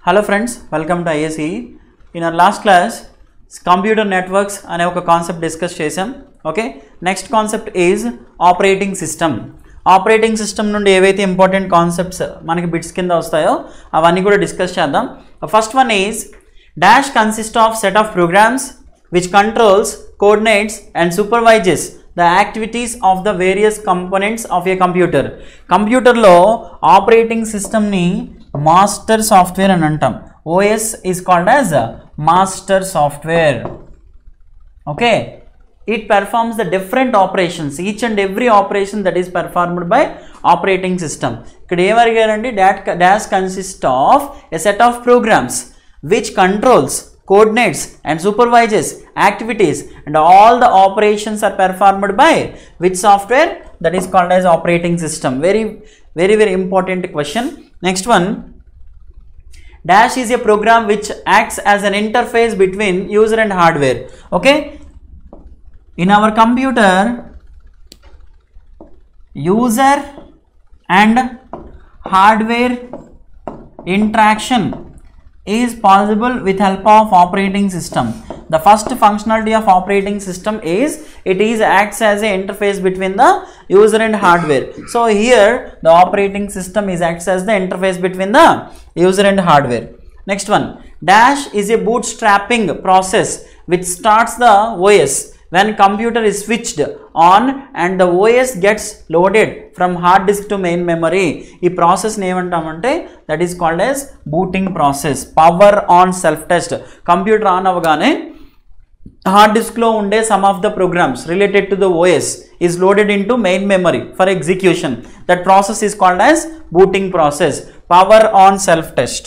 Hello friends, welcome to ISE. In our last class, computer networks అనే ఒక concept discuss చేసాం. Okay, next concept is operating system. Operating system నుండి ఏవైతే important concepts మనకి bits కింద వస్తాయో అవన్నీ కూడా డిస్కస్ చేద్దాం. First one is dash consist of set of programs which controls, coordinates and supervises the activities of the various components of a computer. Computer లో operating system ని master software అని అంటాం. OS is called as master software. Okay, it performs the different operations, each and every operation that is performed by operating system. ఇక్కడ ఏమడిగారండి, dash consists of a set of programs which controls, coordinates and supervises activities and all the operations are performed by which software? That is called as operating system. Very important question. Next one, dash is a program which acts as an interface between user and hardware. Okay, in our computer, user and hardware interaction is possible with help of operating system. The first functionality of operating system is it acts as an interface between the user and hardware. So here the operating system acts as the interface between the user and hardware. Next one, dash is a bootstrapping process which starts the OS when computer is switched on and the OS gets loaded from hard disk to main memory. ఈ process ఏమంటామంటే that is called as booting process. Power on self test. Computer on అవ్వగానే hard disk లో ఉండే some of the programs related to the OS is loaded into main memory for execution. That process is called as booting process. Power on self test.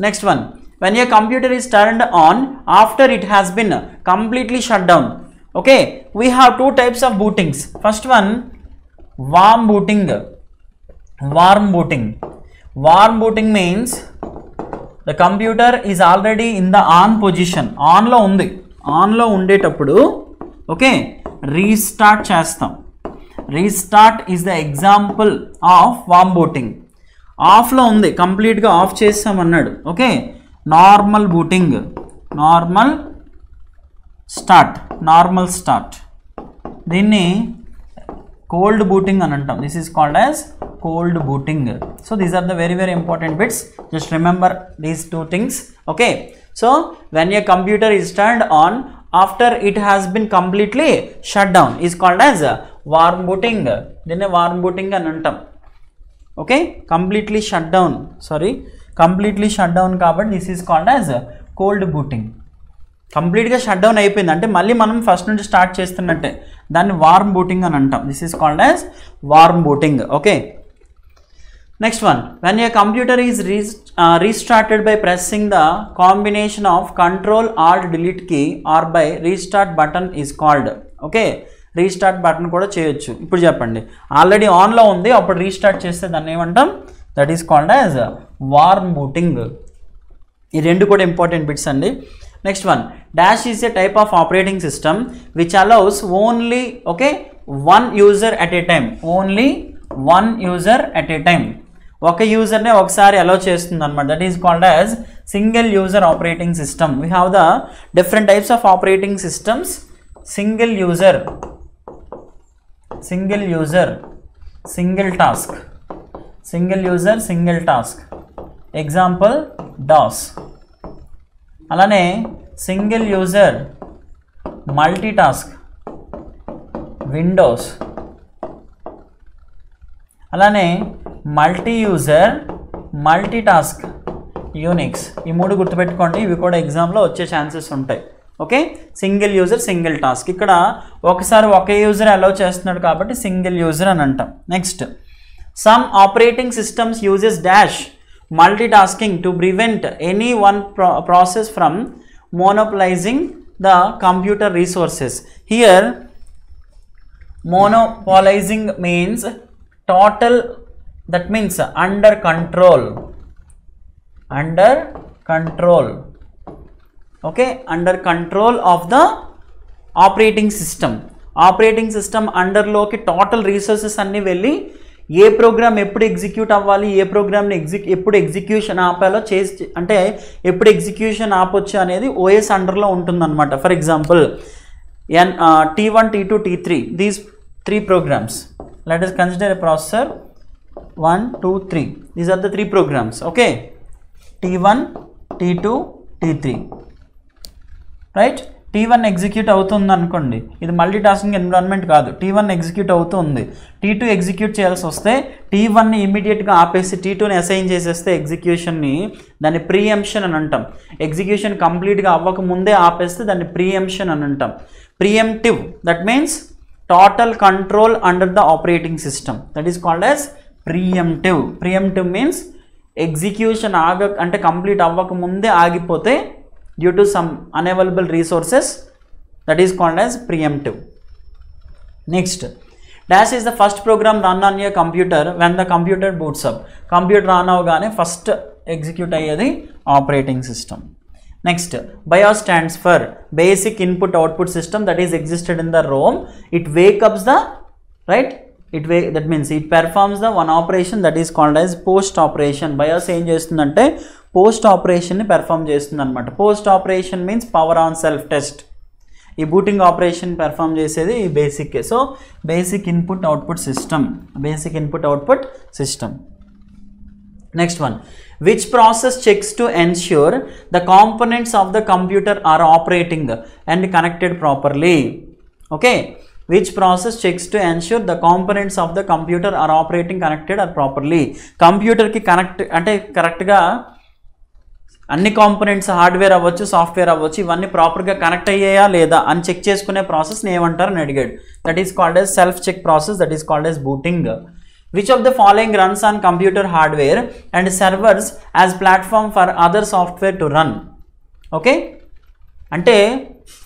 Next one, when a computer is turned on after it has been completely shut down. Okay, we have two types of bootings. First one, warm booting. Warm booting means the computer is already in the on position. On lo undi. On lo undetappudu, okay, restart chestam. Restart is the example of warm booting. Off lo undi, complete ga off chesam annadu. Okay, normal booting. Normal start. దీన్ని cold booting అని అంటాం. This is called as cold booting. So these are the very important bits. Just remember these two things. Okay, so when a computer is turned on after it has been completely shut down is called as warm booting. దీన్ని warm booting అని అంటాం. Okay, completely shut down కాబట్టి this is called as cold booting. కంప్లీట్గా shut down అయిపోయింది అంటే మళ్ళీ మనం first నుంచి స్టార్ట్ చేస్తున్నట్టే, దాన్ని వార్మ్ బూటింగ్ అని అంటాం. This is called as warm booting. Okay, next one, when a computer is restarted by pressing the combination of control alt delete key or by restart button is called. Okay, restart button కూడా చేయొచ్చు. ఇప్పుడు చెప్పండి, already ఆన్లో ఉంది, అప్పుడు restart చేస్తే దాన్ని ఏమంటాం? That is called as warm booting. ఈ రెండు కూడా ఇంపార్టెంట్ బిట్స్ అండి. Next one, dash is a type of operating system which allows only, okay, one user at a time. Only one user at a time. ఒక యూజర్నే ఒకసారి allow చేస్తుంది అనమాట. That is called as single user operating system. We have the different types of operating systems. Single user, single task. Example DOS. అలానే single user multitask Windows. అలానే multi user multitask Unix. ఈ మూడు గుర్తుపెట్టుకోండి, ఇవి కూడా ఎగ్జామ్లో వచ్చే ఛాన్సెస్ ఉంటాయి. Okay, single user single task. ఇక్కడ ఒకసారి ఒకే యూజర్ అలౌ చేస్తున్నాడు కాబట్టి సింగిల్ యూజర్ అని అంటాం. Next, some operating systems uses dash multitasking to prevent any one process from monopolizing the computer resources. Here monopolizing means total, that means under control. Okay, under control of the operating system. Operating system under లోకి total resources అన్ని వెళ్ళి ఏ programme ఎప్పుడు execute అవ్వాలి, ఏ ప్రోగ్రామ్ని ఎప్పుడు execution ఆపాలో చేసి, అంటే ఎప్పుడు ఎగ్జిక్యూషన్ ఆపొచ్చు అనేది ఓఎస్ అండర్లో ఉంటుందన్నమాట. For example T1, T2, T3, these 3 programs. Let us consider a processor 1, 2, 3. These are the 3 programs. Okay, T1, T2, T3, right? T1 execute అవుతుంది అనుకోండి, ఇది మల్టీ టాస్కింగ్ ఎన్విరాన్మెంట్ కాదు. T1 ఎగ్జిక్యూట్ అవుతుంది, T2 ఎగ్జిక్యూట్ చేయాల్సి వస్తే T1ని ఇమీడియట్గా ఆపేసి T2ని అసైన్ చేసేస్తే ఎగ్జిక్యూషన్ని, దాన్ని ప్రీఎంప్షన్ అని అంటాం. ఎగ్జిక్యూషన్ కంప్లీట్గా అవ్వక ముందే ఆపేస్తే దాన్ని ప్రీఎంప్షన్ అని అంటాం. Preemptive, that means total control under the operating system, that is called as preemptive. Preemptive means execution అంటే కంప్లీట్ అవ్వక ముందే ఆగిపోతే due to some unavailable resources, that is called as preemptive. Next, dash is the first program run on your computer when the computer boots up. Computer run avagane first execute ayyadi operating system. Next, BIOS stands for basic input output system, that is existed in the ROM. It wakes up the, right, that means it performs the one operation that is called as post operation. BIOS ఏం చేస్తుందంటే post ఆపరేషన్ని perform చేస్తుంది అనమాట. Post operation means power on self test. ఈ booting operation perform చేసేది ఈ basic. So basic input output system, basic input output system. Next one, which process checks to ensure the components of the computer are operating and connected properly. Okay, which process checks to ensure the components of the computer are operating, connected or properly. Computer ki connect అంటే కరెక్ట్గా అన్ని components, hardware అవ్వచ్చు, software అవ్వచ్చు, ఇవన్నీ ప్రాపర్గా connect అయ్యాయా లేదా అని చెక్ చేసుకునే ప్రాసెస్ని ఏమంటారని అడిగాడు. That is called as self check process, that is called as booting. Which of the following runs on computer hardware and servers as platform for other software to run. Okay, అంటే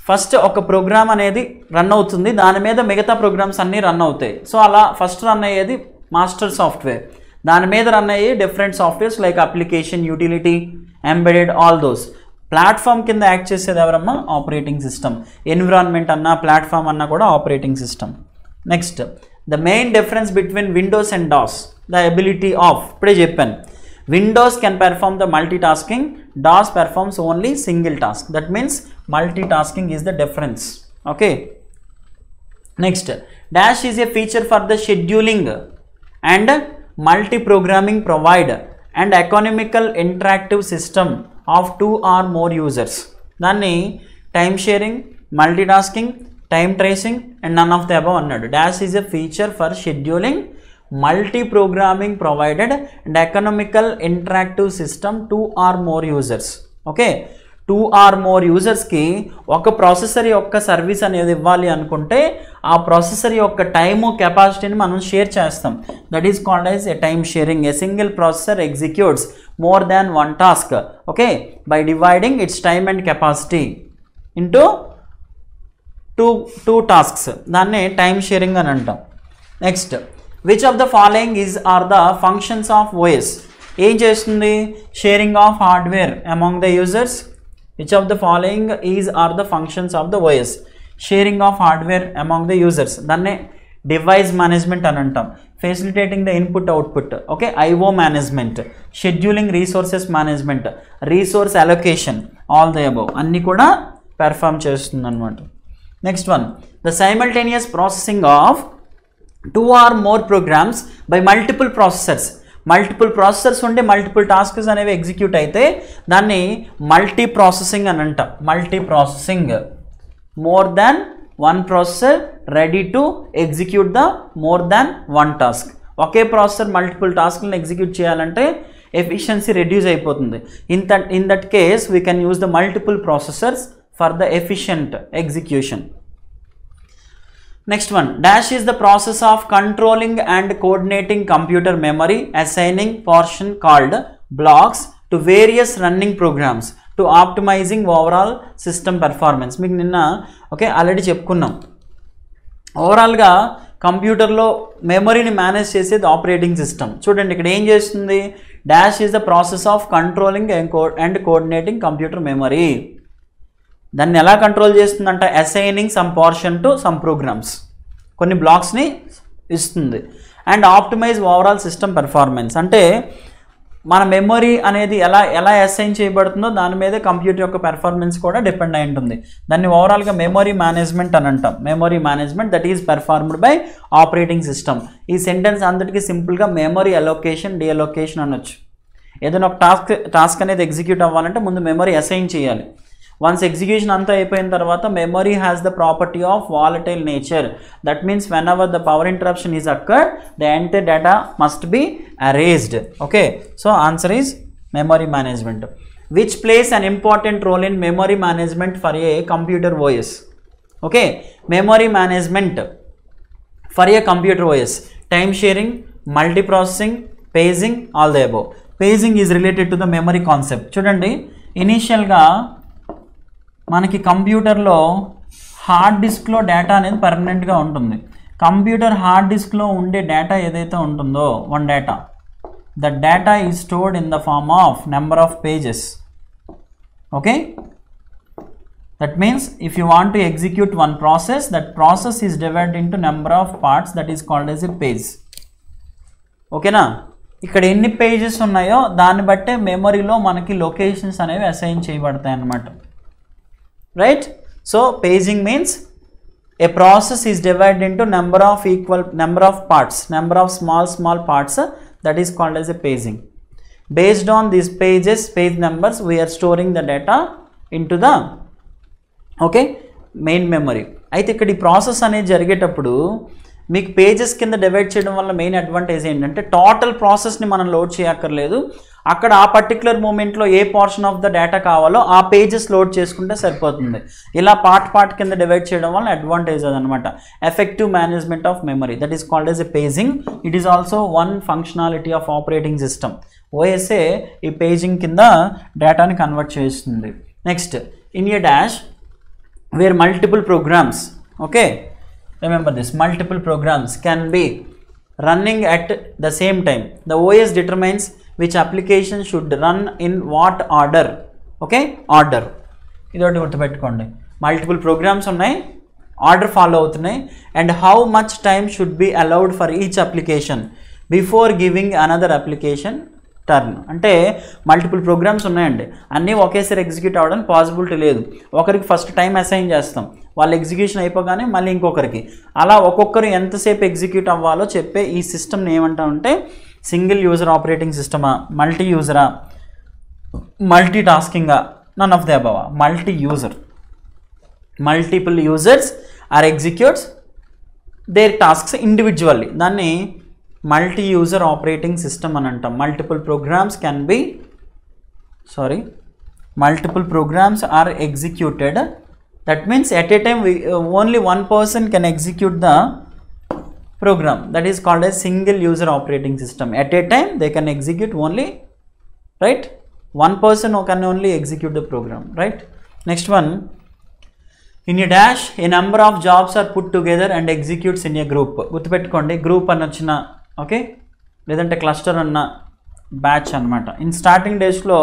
first ఒక program అనేది run అవుతుంది, దాని మీద మిగతా programmes అన్నీ run అవుతాయి. So అలా ఫస్ట్ రన్ అయ్యేది మాస్టర్ సాఫ్ట్వేర్, దాని మీద రన్ అయ్యే different softwares like application, utility, embedded, all those. Platform కింద యాక్ట్ చేసేది ఎవరమ్మా? Operating system. ఎన్విరాన్మెంట్ అన్నా ప్లాట్ఫామ్ అన్నా కూడా operating system. Next, the main difference between Windows and DOS, the ability of. ఇప్పుడే చెప్పాను, Windows can perform the multi tasking, DOS performs only single task. That means multi tasking is the difference. Okay, next, dash is a feature for the scheduling and multi programming provide and economical interactive system of 2 or more users. దాన్ని time sharing, multitasking, time tracing and none of the above అన్నాడు. Dash is a feature for scheduling, multi programming provided and economical interactive system 2 or more users. Okay, 2 or more యూజర్స్కి ఒక processor యొక్క service అనేది ఇవ్వాలి అనుకుంటే ఆ processor యొక్క time, కెపాసిటీని మనం షేర్ చేస్తాం. That is called as a time sharing. A single processor executes more than one task, okay, by dividing its time and capacity into two tasks. దాన్ని టైమ్ షేరింగ్ అని అంటాం. Next, which of the following are the functions of OS. ఏం చేస్తుంది? Sharing of hardware among the users. Which of the following are the functions of the OS? Sharing of hardware among the users. దాన్నే device management అని అంటాం. Facilitating the input output, okay, IO management, scheduling resources management, resource allocation, all the above అన్నీ కూడా perform చేస్తుంది అనమాట. Next one, the simultaneous processing of 2 or more programs by multiple processors. Multiple processors ఉంటే multiple tasks అనేవి execute అయితే దాన్ని multi processing అని అంటాం. Multi processing, more than one processor ready to execute the more than one task. Okay processor multiple టాస్క్లను execute చేయాలంటే efficiency reduce అయిపోతుంది. In that case we can use the multiple processors for the efficient execution. Next one, dash is the process of controlling and coordinating computer memory, assigning portion called blocks to various running programs to optimizing overall system performance. మీకు నిన్న okay already చెప్పుకున్నాం. ఓవరాల్గా కంప్యూటర్లో మెమరీని manage చేసేది operating system. చూడండి ఇక్కడ ఏం చేస్తుంది? Dash is the process of controlling and coordinating computer memory. దాన్ని ఎలా కంట్రోల్ చేస్తుందంట? Assigning some portion to some programs, కొన్ని బ్లాక్స్ని ఇస్తుంది. And optimize overall system performance. అంటే మన మెమొరీ అనేది ఎలా అసైన్ చేయబడుతుందో దాని మీదే కంప్యూటర్ యొక్క పెర్ఫార్మెన్స్ కూడా డిపెండ్ అయి ఉంటుంది. దాన్ని ఓవరాల్గా మెమొరీ మేనేజ్మెంట్ అని అంటాం. Memory management that is performed by operating system. ఈ సెంటెన్స్ అందరికీ సింపుల్గా మెమొరీ అలొకేషన్ డీఅలొకేషన్ అనొచ్చు. ఏదైనా ఒక టాస్క్ అనేది ఎగ్జిక్యూట్ అవ్వాలంటే ముందు మెమొరీ అసైన్ చేయాలి. వన్స్ ఎగ్జిక్యూషన్ అంతా అయిపోయిన తర్వాత memory has the property of volatile nature. That means when ever the power interruption is occurred the entire data must be erased. Okay, so answer is memory management, which plays an important role in memory management for a computer OS. Okay, memory management for a computer OS, time sharing, multiprocessing, paging, all the above. Paging is related to the memory concept. చూడండి, ఇనీషియల్గా మనకి కంప్యూటర్లో hard డిస్క్లో data అనేది పర్మనెంట్గా ఉంటుంది. Computer hard డిస్క్లో ఉండే డేటా ఏదైతే ఉంటుందో one data, the data is stored in the form of number of pages. Okay, that means if you want to execute one process, that process is divided into number of parts, that is called as a page. Okay na, ఇక్కడ ఎన్ని pages ఉన్నాయో దాన్ని బట్టే మెమరీలో మనకి locations అనేవి assign చేయబడతాయి అన్నమాట. Right, so paging means a process is divided into number of parts, number of small parts, that is called as a paging. Based on these page numbers, we are storing the data into the main memory. అయితే ఇక్కడ ఈ process అనేది జరిగేటప్పుడు మీకు pages కింద divide చేయడం వల్ల main advantage ఏంటంటే టోటల్ ప్రాసెస్ని మనం లోడ్ చేయక్కర్లేదు. అక్కడ ఆ పర్టికులర్ మూమెంట్లో ఏ పోర్షన్ ఆఫ్ ద డేటా కావాలో ఆ పేజెస్ లోడ్ చేసుకుంటే సరిపోతుంది. ఇలా పార్ట్ కింద డివైడ్ చేయడం వల్ల అడ్వాంటేజ్ అదనమాట. Effective management of memory, that is called as a paging. It is also one functionality of operating system. ఓఎస్ఏ ఈ పేజింగ్ కింద డేటాని కన్వర్ట్ చేస్తుంది. Next, in a dash where multiple programs, okay, remember this, multiple programs can be running at the same time. The OS determines which application should run in what order. Okay, order idoti gurtupettukondi. Multiple programs unnai, order follow avutunnai, and how much time should be allowed for each application before giving another application turn. అంటే multiple programmes ఉన్నాయండి, అన్నీ ఒకేసారి execute అవ్వడం possibility లేదు. ఒకరికి first time assign చేస్తాం, వాళ్ళు execution అయిపోగానే మళ్ళీ ఇంకొకరికి, అలా ఒక్కొక్కరు ఎంతసేపు ఎగ్జిక్యూట్ అవ్వాలో చెప్పే ఈ సిస్టమ్ని ఏమంటామంటే సింగిల్ యూజర్ ఆపరేటింగ్ సిస్టమా, మల్టీ యూజరా, మల్టీ టాస్కింగా, none of the above. Multi user, multiple users are executes their tasks individually, దాన్ని మల్టీ యూజర్ ఆపరేటింగ్ సిస్టమ్ అని అంటాం. Multiple programs are executed. That means at a time only one person can execute the program, that is called as single user operating system. At a time they can execute only, right, one person who can only execute the program, right. Next one, in a dash a number of jobs are put together and executes in a group. గుర్తుపెట్టుకోండి, group అని వచ్చిన, okay, లేదంటే cluster అన్న, batch అనమాట. In starting డేస్లో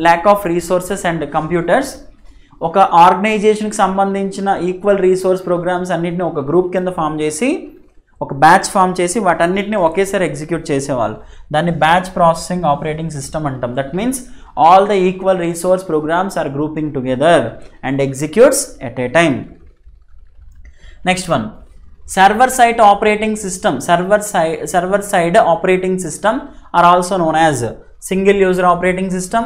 lack of resources and computers, ఒక ఆర్గనైజేషన్కి సంబంధించిన equal resource programmes అన్నింటినీ ఒక గ్రూప్ కింద ఫామ్ చేసి, ఒక బ్యాచ్ ఫామ్ చేసి వాటన్నిటిని ఒకేసారి ఎగ్జిక్యూట్ చేసేవాళ్ళు. దాన్ని బ్యాచ్ ప్రాసెసింగ్ ఆపరేటింగ్ సిస్టమ్ అంటాం. That means all the equal resource programs are grouping together and executes at a time. Next one, server side operating system. Server side operating system are also known as single user operating system,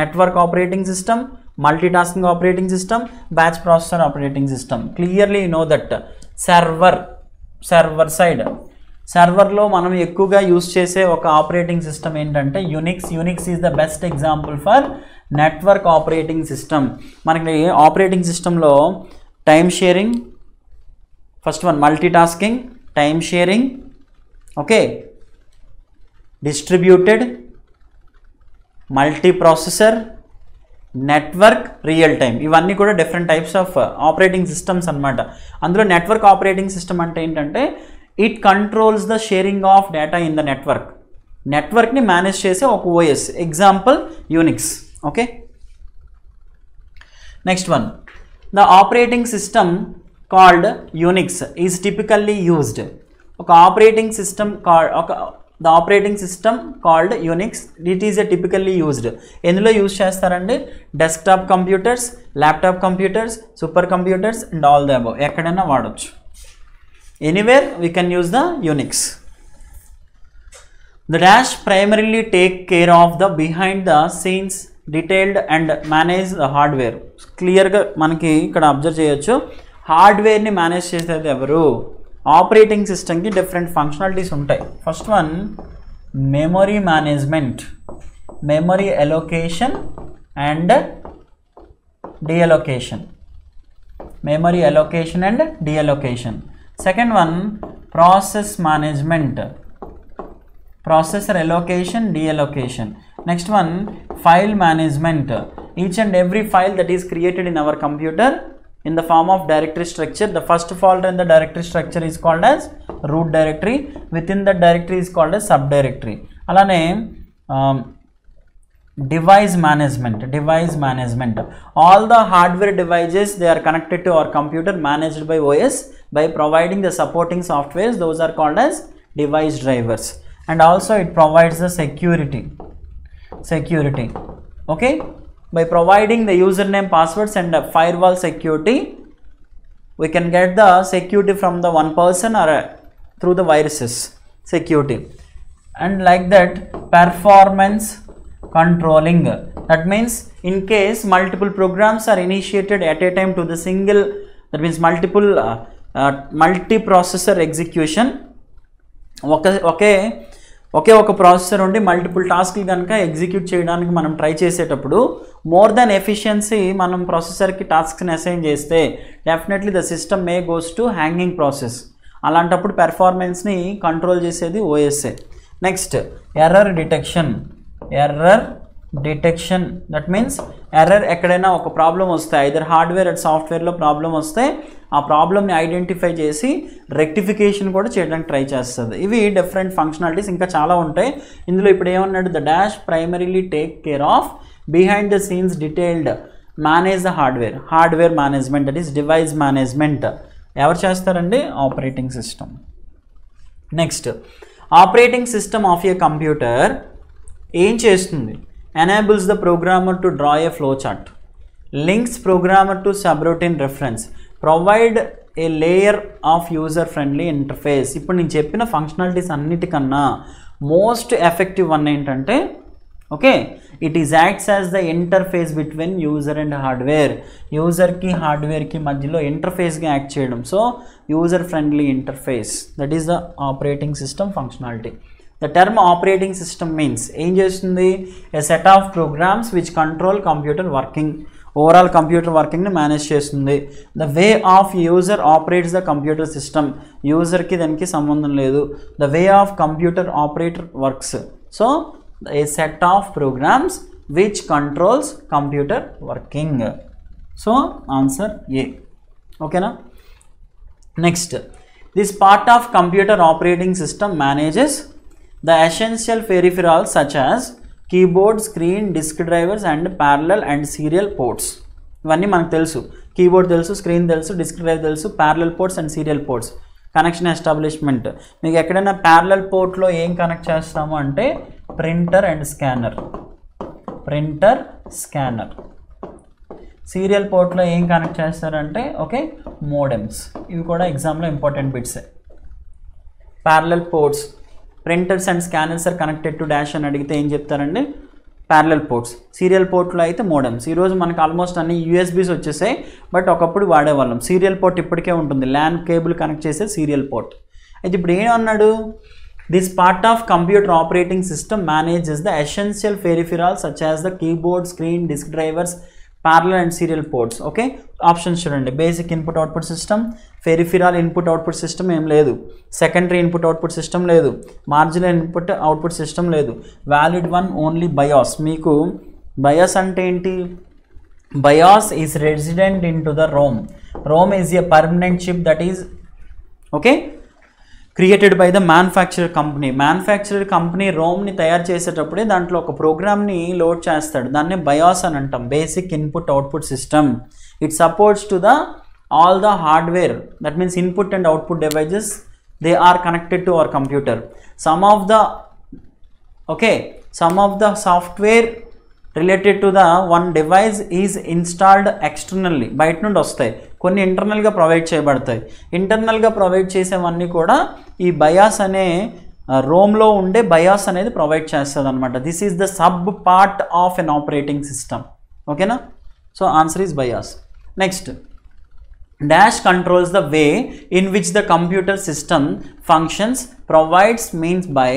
network operating system, multitasking operating system, batch processor operating system. Clearly you know that server side, సర్వర్లో మనం ఎక్కువగా use చేసే ఒక operating system ఏంటంటే Unix is the best example for network operating system. మనకి operating సిస్టంలో time sharing, first one multi tasking, time sharing, okay, distributed, multi processor, network, real time, ఇవన్నీ కూడా different types of operating systems అనమాట. అందులో network operating system అంటే ఏంటంటే it controls the sharing of data in the నెట్వర్క్ని manage చేసే ఒక OS, example Unix, okay. Next one, the operating system called Unix is typically used ఒక operating system the operating system called Unix. It is a typically used. ఎందులో use చేస్తారండి? Desktop computers, laptop computers, super computers and all the above. ఎక్కడైనా వాడచ్చు. Anywhere we can use the Unix. The dash primarily take care of the behind the scenes detailed and manage the hardware. క్లియర్గా మనకి ఇక్కడ observe చేయొచ్చు. హార్డ్వేర్ని manage చేసేది ఎవరు? Operating సిస్టమ్కి different functionalities ఉంటాయి. First one memory management, memory allocation and deallocation, memory allocation and deallocation. Second one process management, processor allocation, deallocation. Next one file management, each and every file that is created in our computer in the form of directory structure. The first folder in the directory structure is called as root directory. Within the directory is called as subdirectory. Alane device management, all the hardware devices they are connected to our computer managed by OS by providing the supporting softwares. Those are called as device drivers. And also it provides the security, okay, by providing the username, passwords and firewall security. We can get the security from the one person or through the viruses security. And like that performance controlling, that means in case multiple programs are initiated at a time to the single, that means multiple multi-processor execution. ఒకే ఒక processor ఉండి multiple టాస్క్లు కనుక execute చేయడానికి మనం try చేసేటప్పుడు more than efficiency మనం ప్రాసెసర్కి టాస్క్ని assign చేస్తే definitely the system May goes to hanging process. అలాంటప్పుడు పెర్ఫార్మెన్స్ని కంట్రోల్ చేసేది OSA. Next error detection, that means error ఎక్కడైనా ఒక ప్రాబ్లం వస్తే ఐదర్ హార్డ్వేర్ అండ్ సాఫ్ట్వేర్లో ప్రాబ్లం వస్తే ఆ ప్రాబ్లమ్ని ఐడెంటిఫై చేసి రెక్టిఫికేషన్ కూడా చేయడానికి ట్రై చేస్తుంది. ఇవి డిఫరెంట్ ఫంక్షనాలిటీస్, ఇంకా చాలా ఉంటాయి. ఇందులో ఇప్పుడు ఏమన్నాడు? The dash primarily take care of behind the scenes detailed manage the hardware management, that is device management ఎవరు చేస్తారండి? Operating system. Next operating system of A computer ఏం చేస్తుంది? enables the programmer to draw a flowchart, links programmer to subroutine reference, provide a layer of user friendly interface. ఇప్పుడు నేను చెప్పిన functionalities అన్నిటికన్నా most effective one ఏంటంటే okay, it is acts as the interface between user and hardware. యూజర్కి హార్డ్వేర్కి మధ్యలో ఇంటర్ఫేస్గా act చేయడం. So user friendly interface, that is the operating system functionality. The term operating system means ఏం చేస్తుంది? a set of programs which control computer working, overall computer working ని manage చేస్తుంది. the way of user operates the computer system, user కి దానికి సంబంధం లేదు. the way of computer operator works, so a set of programs which controls computer working. so answer A. okay na? next, this part of computer operating system manages the essential peripherals such as keyboard, screen, disk drivers and parallel and serial ports. ఇవన్నీ మనకు తెలుసు. Keyboard తెలుసు, screen తెలుసు, disk drive తెలుసు, parallel ports and serial ports. Connection establishment, మీకు ఎక్కడైనా parallel పోర్ట్లో ఏం కనెక్ట్ చేస్తాము అంటే ప్రింటర్ అండ్ స్కానర్, సీరియల్ పోర్ట్లో ఏం కనెక్ట్ చేస్తారంటే ఓకే మోడెమ్స్. ఇవి కూడా ఎగ్జామ్లో ఇంపార్టెంట్ బిట్సే. Parallel ports, printers and scanners are connected to dash అని అడిగితే ఏం చెప్తారండి? Parallel ports. సీరియల్ పోర్ట్లో అయితే మోడెమ్స్. ఈరోజు మనకు ఆల్మోస్ట్ అన్ని యూఎస్బీస్ వచ్చేసాయి, బట్ ఒకప్పుడు వాడేవాళ్ళం. సీరియల్ పోర్ట్ ఇప్పటికే ఉంటుంది, ల్యాన్ కేబుల్ కనెక్ట్ చేసే సీరియల్ పోర్ట్. అయితే ఇప్పుడు ఏమన్నాడు? This part of computer operating system manages the essential peripherals such as the keyboard, screen, disk drivers, parallel and serial ports. okay, options చూడండి. Basic input output system, peripheral input output system ఏం లేదు, secondary input output system లేదు, marginal input output system లేదు, valid one only BIOS. మీకు BIOS అంటే ఏంటి? BIOS is resident in to the ROM. ROM is a permanent chip that is okay created by the manufacturer company. Manufacturer company రోమ్ని తయారు చేసేటప్పుడే దాంట్లో ఒక ప్రోగ్రామ్ని లోడ్ చేస్తాడు. దాన్ని బయాస్ అని అంటాం, basic input output system. It supports to the all the hardware, that means input and output devices they are connected to our computer. Some of the software related to the one device is installed externally, బయట నుండి వస్తాయి, కొన్ని ఇంటర్నల్గా provide చేయబడతాయి. ఇంటర్నల్గా provide చేసేవన్నీ కూడా ఈ బయాస్ అనే రోమ్లో ఉండే బయాస్ అనేది ప్రొవైడ్ చేస్తుంది అనమాట. This is the sub part of an operating system. ఓకేనా? So answer is BIOS. Next, dash controls the way in which the computer system functions, provides means by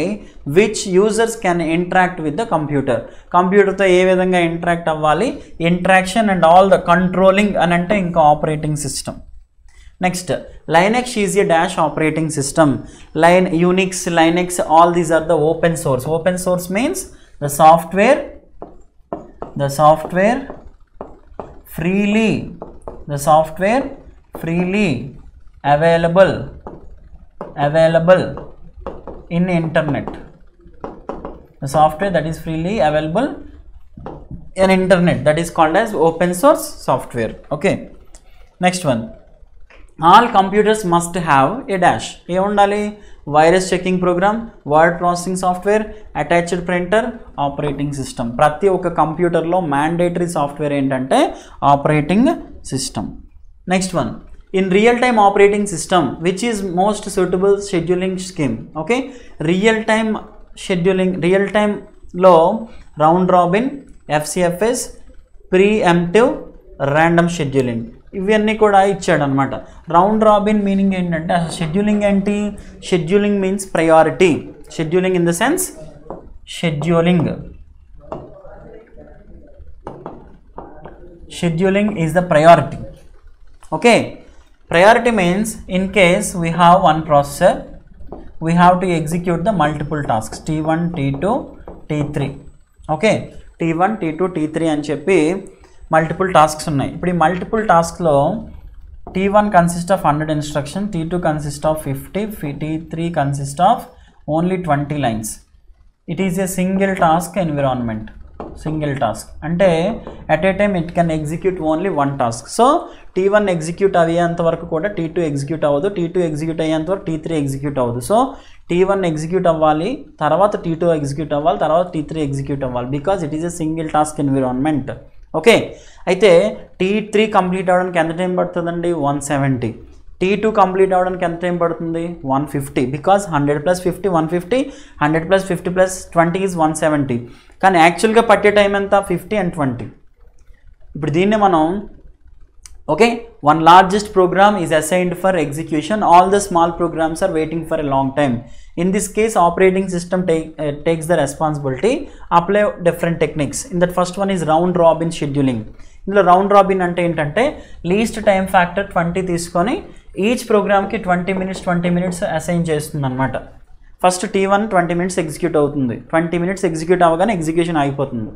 which users can interact with the computer. Computer తో ఏ విధంగా interact అవ్వాలి, interaction and all the controlling అని అంటే ఇంకా operating system. Next, Linux is a dash operating system. Unix, Linux, all these are the open source. Open source means the software freely available in internet. The software that is freely available in internet, that is called as open source software. Okay, next one, all computers must have a dash. ఏ ఉండాలి? Virus checking program, word processing software, attached printer, operating system. ప్రతి ఒక్క కంప్యూటర్లో mandatory software ఏంటంటే operating system. Next one, in real time operating system which is most suitable scheduling scheme. Okay, real టైంలో round robin, FCFS, preemptive, random scheduling, ఇవన్నీ కూడా ఇచ్చాడు అనమాట. Round robin meaning ఏంటంటే అసలు షెడ్యూలింగ్ ఏంటి? Scheduling means priority. Scheduling in the sense scheduling is the priority. Okay, priority means in case we have one processor, we have to execute the multiple tasks T1, T2, T3. Okay, T1, T2, T3 అని చెప్పి multiple tasks ఉన్నాయి. ఇప్పుడు ఈ multiple టాస్క్లో T1 consist of 100 instruction, T2 consist of 50, T3 consist of only 20 lines. It is a single task environment. Single task అంటే at a time it can execute only one task. So T1 execute అయ్యేంత వరకు కూడా T2 execute అవ్వదు, T2 execute అయ్యేంత వరకు T3 execute అవ్వదు. So T1 execute అవ్వాలి, తర్వాత T2 ఎగ్జిక్యూట్ అవ్వాలి, తర్వాత T3 ఎగ్జిక్యూట్ అవ్వాలి, because it is a single task environment. Okay, అయితే T3 కంప్లీట్ అవ్వడానికి ఎంత టైం పడుతుందండి? 170. T2 కంప్లీట్ అవ్వడానికి ఎంత టైం పడుతుంది? 150, బికాజ్ 100 + 50 150, 100 + 50 + 20 ఈజ్ 170. కానీ యాక్చువల్గా పట్టే టైం ఎంత? 50 and 20. ఇప్పుడు దీన్ని మనం okay, one largest program is assigned for execution, all the small programs are waiting for a long time. In this case, operating system takes the responsibility, apply different techniques. In that first one is round robin scheduling. ఇందులో round robin అంటే ఏంటంటే least time factor 20 తీసుకొని each ప్రోగ్రామ్కి 20 minutes assign చేస్తుంది అనమాట. First T1 20 minutes execute అవుతుంది, 20 minutes execute అవ్వగానే execution ఆగిపోతుంది.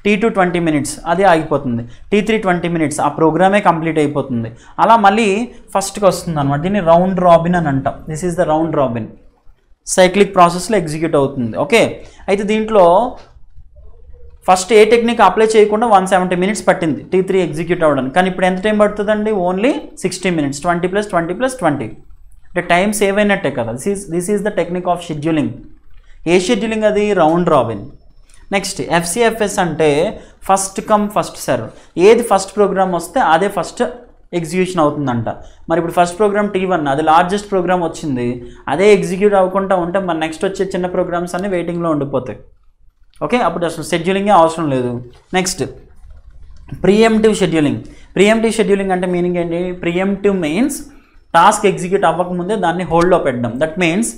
T2 20 minutes అదే ఆగిపోతుంది, T3 20 minutes ఆ ప్రోగ్రామే కంప్లీట్ అయిపోతుంది. అలా మళ్ళీ ఫస్ట్కి వస్తుంది అనమాట. దీన్ని రౌండ్ రాబిన్ అని అంటాం. This is the round robin, cyclic ప్రాసెస్లో ఎగ్జిక్యూట్ అవుతుంది. ఓకే, అయితే దీంట్లో ఫస్ట్ ఏ టెక్నిక్ అప్లై చేయకుండా 170 minutes పట్టింది T3 ఎగ్జిక్యూట్ అవ్వడానికి. కానీ ఇప్పుడు ఎంత టైం పడుతుందండి? Only 60 minutes, 20 + 20 + 20. అంటే టైం సేవ్ అయినట్టే కదా. This is the technique of scheduling. ఏ షెడ్యూలింగ్ అది? Round robin. నెక్స్ట్ FCFS అంటే ఫస్ట్ కమ్ ఫస్ట్ సర్వ్. ఏది ఫస్ట్ ప్రోగ్రామ్ వస్తే అదే ఫస్ట్ ఎగ్జిక్యూషన్ అవుతుందంట. మరి ఇప్పుడు ఫస్ట్ ప్రోగ్రామ్ T1 అది లార్జెస్ట్ ప్రోగ్రామ్ వచ్చింది, అదే ఎగ్జిక్యూట్ అవ్వకుండా ఉంటే మన నెక్స్ట్ వచ్చే చిన్న ప్రోగ్రామ్స్ అన్నీ వెయిటింగ్లో ఉండిపోతాయి. ఓకే, అప్పుడు అసలు షెడ్యూలింగే అవసరం లేదు. Next preemptive scheduling. Preemptive scheduling అంటే మీనింగ్ ఏంటి? ప్రీఎంప్టివ్ మీన్స్ టాస్క్ ఎగ్జిక్యూట్ అవ్వకముందే దాన్ని హోల్డ్లో పెట్టడం. దట్ మీన్స్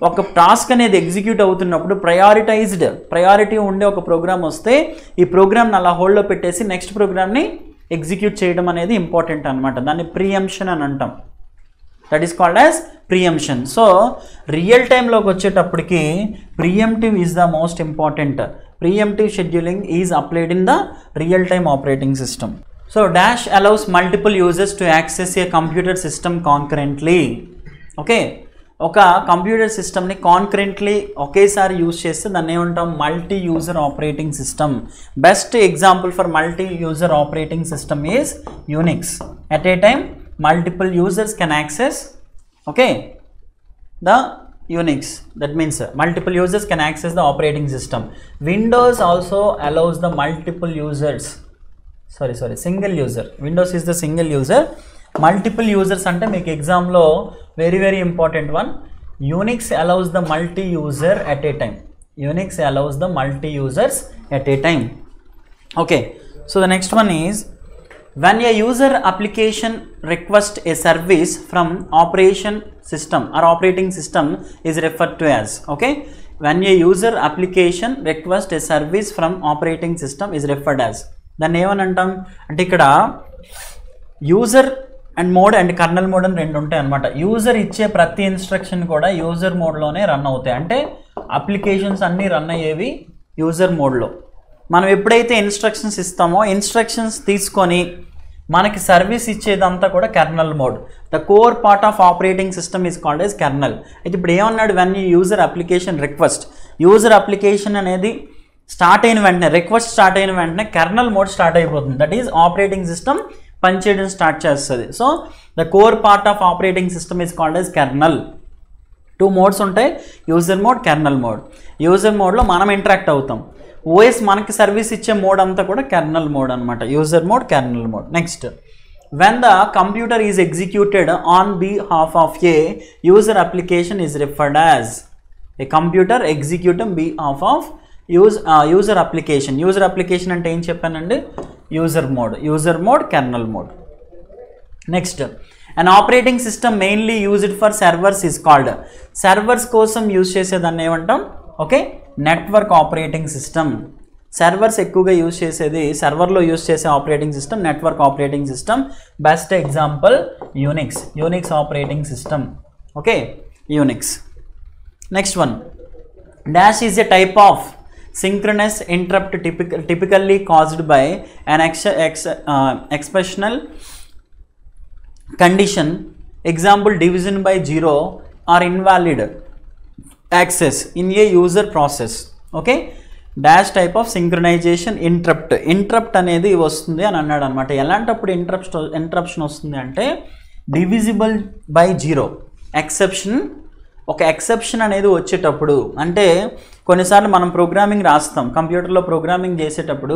ఒక టాస్క్ అనేది ఎగ్జిక్యూట్ అవుతున్నప్పుడు ప్రయారిటీ ఉండే ఒక ప్రోగ్రామ్ వస్తే ఈ ప్రోగ్రామ్ని అలా హోల్డ్లో పెట్టేసి నెక్స్ట్ ప్రోగ్రామ్ని ఎగ్జిక్యూట్ చేయడం అనేది ఇంపార్టెంట్ అనమాట. దాన్ని ప్రీఎంప్షన్ అని అంటాం. That is called as preemption. So real టైంలోకి వచ్చేటప్పటికి preemptive is the most important. Preemptive scheduling is applied in the real time operating system. So dash allows multiple users to access a computer system concurrently. Okay, ఒక computer సిస్టమ్ని concurrently ఒకేసారి use చేస్తే దాన్ని ఏమంటాం? Multi user operating system. Best example for multi user operating system is Unix. At a time multiple users can access the Unix. That means multiple users can access the operating system. Windows also allows the multiple users. Single user. Windows is the single user. Multiple users ante meeku exam lo very important one. Unix allows the multi-user at a time. Unix allows the multi-users at a time. Okay. So the next one is, when a user application requests a service from operation system or operating system is referred to as. Okay. When a user application requests a service from operating system is referred as. దాన్ని ఏమని అంటాం అంటే ఇక్కడ user and mode and colonel mode అని రెండు ఉంటాయి అనమాట. User ఇచ్చే ప్రతి ఇన్స్ట్రక్షన్ కూడా యూజర్ మోడ్లోనే రన్ అవుతాయి. అంటే అప్లికేషన్స్ అన్నీ రన్ అయ్యేవి యూజర్ మోడ్లో. మనం ఎప్పుడైతే ఇన్స్ట్రక్షన్స్ ఇస్తామో ఇన్స్ట్రక్షన్స్ తీసుకొని మనకి సర్వీస్ ఇచ్చేదంతా కూడా kernel mode. The core part of operating system is called as kernel. అయితే ఇప్పుడు ఏమన్నాడు, when user application request, user application అనేది స్టార్ట్ అయిన వెంటనే, రిక్వెస్ట్ స్టార్ట్ అయిన వెంటనే కెర్నల్ మోడ్ స్టార్ట్ అయిపోతుంది. దట్ ఈజ్ ఆపరేటింగ్ సిస్టమ్ పనిచేయడం స్టార్ట్ చేస్తుంది. So the core part of operating system is called as kernel. 2 modes ఉంటాయి, user mode, kernel mode. User మోడ్లో మనం ఇంటరాక్ట్ అవుతాం. ఓఎస్ మనకి సర్వీస్ ఇచ్చే మోడ్ అంతా కూడా కెర్నల్ మోడ్ అనమాట. User mode, kernel mode. Next, when the computer is executed on behalf of A user application is referred as. A computer execute behalf of user application. User application అంటే ఏం చెప్పానండి, user mode. User mode, kernel mode. Next, an operating system mainly used for servers is called. Servers కోసం use చేసేదాన్ని ఏమంటాం, okay, network operating system. Servers ఎక్కువగా use చేసేది, సర్వర్లో use చేసే operating system network operating system. Best example Unix. Unix operating system. Okay, Unix. Next one, dash is a type of synchronous interrupt typically caused by an exceptional condition. Example, division by 0 or invalid access in a user process. Okay, dash type of synchronization interrupt. Interrupt అనేది వస్తుంది అని అన్నాడు అనమాట. ఎలాంటప్పుడు interruption వస్తుంది అంటే, divisible by 0 exception. ఒక exception అనేది వచ్చేటప్పుడు, అంటే కొన్నిసార్లు మనం ప్రోగ్రామింగ్ రాస్తాం, కంప్యూటర్లో ప్రోగ్రామింగ్ చేసేటప్పుడు,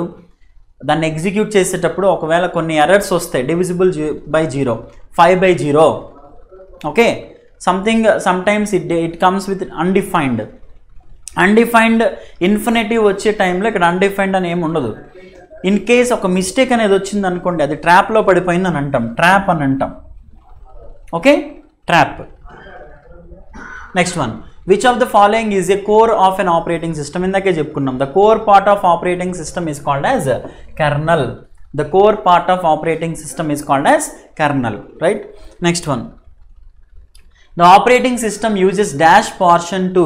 దాన్ని ఎగ్జిక్యూట్ చేసేటప్పుడు ఒకవేళ కొన్ని ఎర్రర్స్ వస్తాయి. Divisible by 0, 5/0. Okay, sometimes it comes with undefined. Infinitive వచ్చే టైంలో ఇక్కడ అన్డిఫైన్డ్ అని ఏమి ఉండదు. ఇన్ కేస్ ఒక మిస్టేక్ అనేది వచ్చింది అనుకోండి, అది ట్రాప్లో పడిపోయింది అని అంటాం, ట్రాప్ అని అంటాం. Okay, trap. Next one, which of the following is a core of an operating system. ఇందాకే చెప్పుకున్నాం, the core part of operating system is called as kernel. The core part of operating system is called as kernel, right. Next one, the operating system uses dash portion to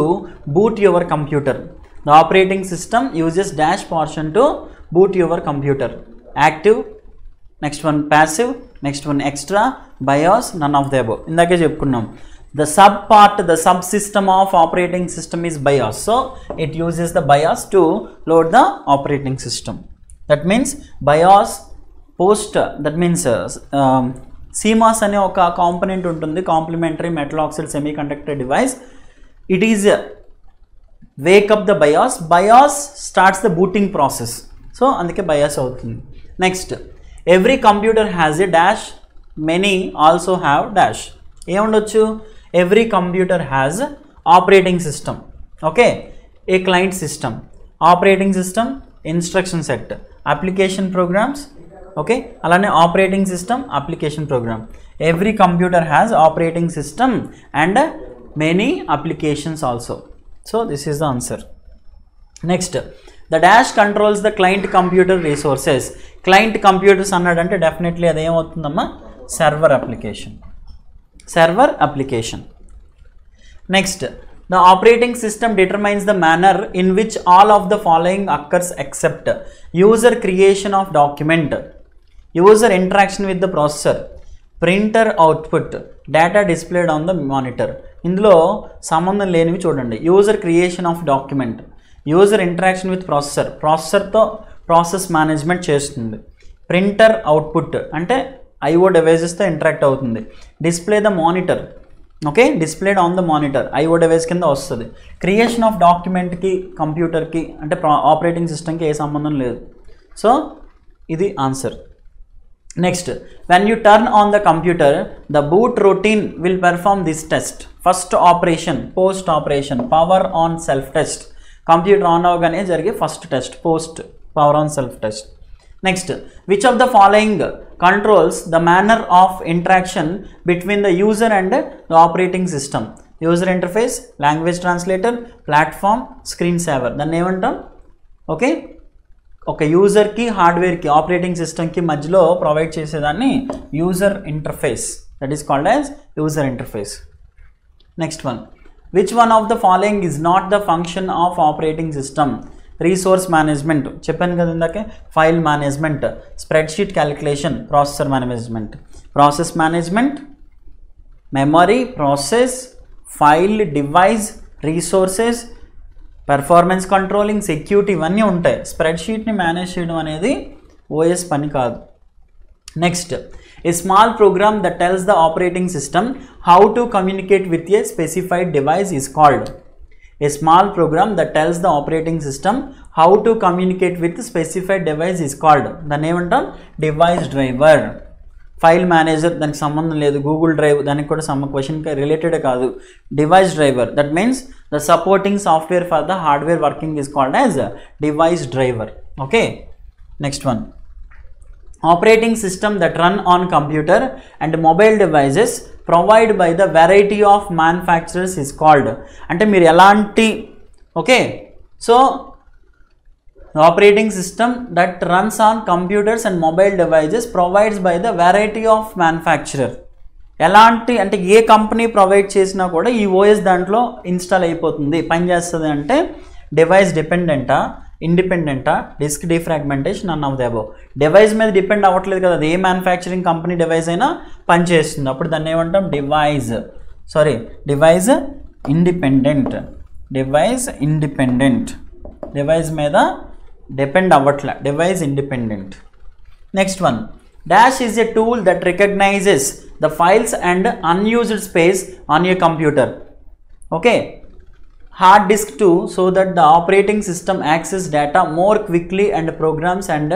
boot your computer. The operating system uses dash portion to boot your computer. Active, next one passive, next one extra, BIOS, none of the above. ఇందాకే చెప్పుకున్నాం, the sub part, the subsystem of operating system is BIOS. So it uses the BIOS to load the operating system. That means BIOS post, that means CMOS అనే ఒక component ఉంటుంది, complementary metal oxide semiconductor device. It is wake up the BIOS. BIOS starts the booting process. So అందుకే BIOS అవుతుంది. Next, every computer has a dash, many also have dash. ఏముండొచ్చు, every computer has operating system. Okay, a client system, operating system, instruction set, application programs. Okay, అలానే operating system, application program. Every computer has operating system and many applications also. So this is the answer. Next, the dash controls the client computer resources. Client computers అన్నాడంటే definitely అది ఏమవుతుందమ్మా, server application. Server application. Next, the operating system determines the manner in which all of the following occurs except user creation of document, user interaction with the processor, printer output, data displayed on the monitor. ఇందులో సంబంధం లేనివి చూడండి. User creation of document, user interaction with processor, ప్రాసెసర్తో process management చేస్తుంది. Printer output అంటే IO డివైజెస్తో interact అవుతుంది. Display the monitor, okay, displayed on the monitor IO device కింద వస్తుంది. క్రియేషన్ ఆఫ్ డాక్యుమెంట్కి కంప్యూటర్కి అంటే ఆపరేటింగ్ సిస్టమ్కి ఏ సంబంధం లేదు. సో ఇది answer. Next, when you turn on the computer the boot routine will perform this test. First operation, post operation, power on self test. Computer on అవగానే జరిగే first test post power on self test. Next, which of the following controls the manner of interaction between the user and the operating system. User interface, language translator, platform, screen saver. దాన్ని ఏమంటాం? Okay, ఒక యూజర్కి హార్డ్వేర్కి operating సిస్టమ్కి మధ్యలో provide చేసేదాన్ని user interface. That is called as user interface. Next one, which one of the following is not the function of operating system. Resource management చెప్పాను కదా ఇందాకే, file management, spreadsheet calculation, processor management. Process management, memory, process, file, device, resources, performance controlling, security ఇవన్నీ ఉంటాయి. స్ప్రెడ్షీట్ని manage చేయడం అనేది OS పని కాదు. Next, a small program that tells the operating system how to communicate with A specified device is called. A small program that tells the operating system how to communicate with specified device is called. దాన్ని ఏమంటాం? Device driver. File manager దానికి సంబంధం లేదు. Google drive దానికి కూడా క్వశ్చన్కి related కాదు. Device driver, that means the supporting software for the hardware working is called as device driver. Okay, next one, operating system that run on computer and mobile devices provide by the variety of manufacturers is called. అంటే మీరు ఎలాంటి okay, so operating system that runs on computers and mobile devices provides by the variety of manufacturer. ఎలాంటి అంటే ఏ company provide చేసినా కూడా ఈ OS దాంట్లో install అయిపోతుంది, పనిచేస్తుంది. అంటే డివైస్ డిపెండెంటా, ఇండిపెండెంటా, disk defragmentation, none of the above. Device మీద డిపెండ్ అవ్వట్లేదు కదా, అది ఏ మ్యానుఫ్యాక్చరింగ్ కంపెనీ డివైస్ అయినా పనిచేస్తుంది. అప్పుడు దాన్ని ఏమంటాం? Device independent. Device independent, device మీద డిపెండ్ అవ్వట్లే, device independent. Next one, dash is a tool that recognizes the files and unused space on your computer. Okay, hard disk too, so that the operating system access data more quickly and programs and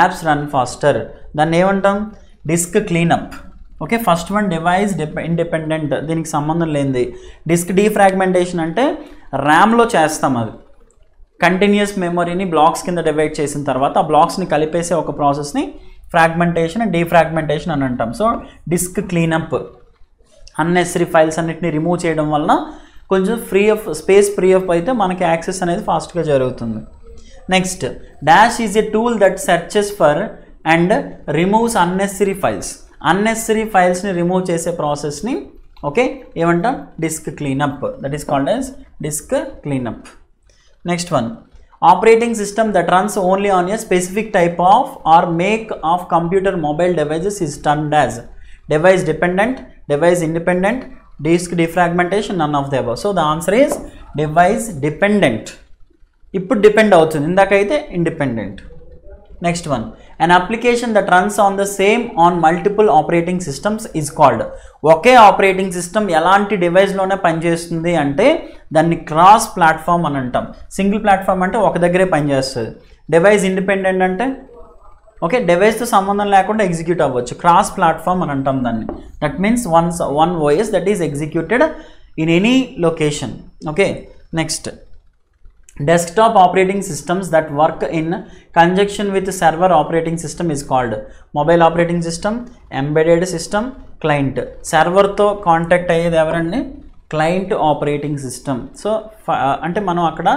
apps run faster. దాన్ని ఏమంటాం? Disk cleanup. Okay, first one device independent, దీనికి సంబంధం లేనిది. Disc defragmentation అంటే ర్యామ్లో చేస్తాం, అది continuous మెమరీని blocks కింద డివైడ్ చేసిన తర్వాత ఆ బ్లాక్స్ని కలిపేసే ఒక ప్రాసెస్ని ఫ్రాగ్మెంటేషన్ అండ్ డీఫ్రాగ్మెంటేషన్ అని అంటాం. So disc cleanup, unnecessary files అన్నిటిని రిమూవ్ చేయడం వలన కొంచెం స్పేస్ ఫ్రీ అప్ అయితే మనకి యాక్సెస్ అనేది ఫాస్ట్గా జరుగుతుంది. Next, dash is a tool that searches for and removes unnecessary files. Unnecessary ఫైల్స్ని రిమూవ్ చేసే ప్రాసెస్ని ఓకే ఏమంటాం? Disk cleanup. That is called as disk cleanup. Next one, operating system that runs only on a specific type of or make of computer mobile devices is termed as device dependent, device independent, disk defragmentation, none of the above. So the answer is device dependent. ఇప్పుడు depend అవుతుంది, ఇందాకైతే independent. Next one, an application that runs on the same on multiple operating systems is called. Okay operating system ఎలాంటి డివైస్లోనే పనిచేస్తుంది అంటే దాన్ని cross platform అని అంటాం. Single platform అంటే ఒక దగ్గరే పనిచేస్తుంది. డివైస్ ఇండిపెండెంట్ అంటే ఓకే డివైస్తో సంబంధం లేకుండా ఎగ్జిక్యూట్ అవ్వచ్చు. క్రాస్ ప్లాట్ఫామ్ అని అంటాం దాన్ని. That means one OS that is executed in any location. Okay, next, desktop operating systems that work in conjunction with server operating system is called. Mobile operating system, embedded system, client. సర్వర్తో contact అయ్యేది ఎవరండి? Client operating system. So అంటే మనం అక్కడ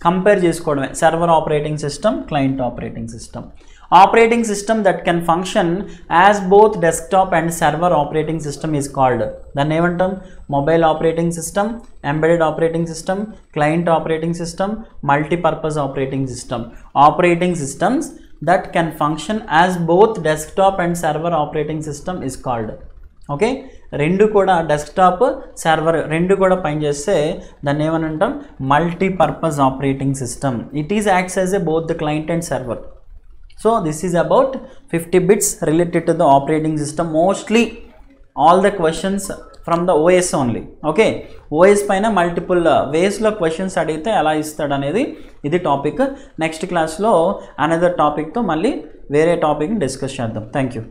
compare చేసుకోవడమే, server operating system, client operating system. Operating system that can function as both desktop and server operating system is called. దాన్ని ఏమంటాం? Mobile operating system, embedded operating system, client operating system, multipurpose operating system. Operating systems that can function as both desktop and server operating system is called. Okay, రెండు కూడా desktop, server రెండు కూడా పనిచేస్తే దాన్ని ఏమని అంటాం? Multipurpose operating system. It is acts as a both the client and server. So this is about 50 bits related to the operating system. Mostly all the questions from the OS only. Okay, OS పైన multiple వేస్లో questions అడిగితే ఎలా ఇస్తాడు అనేది ఇది topic. Next క్లాస్లో another టాపిక్తో మళ్ళీ వేరే టాపిక్ని డిస్కస్ చేద్దాం. Thank you.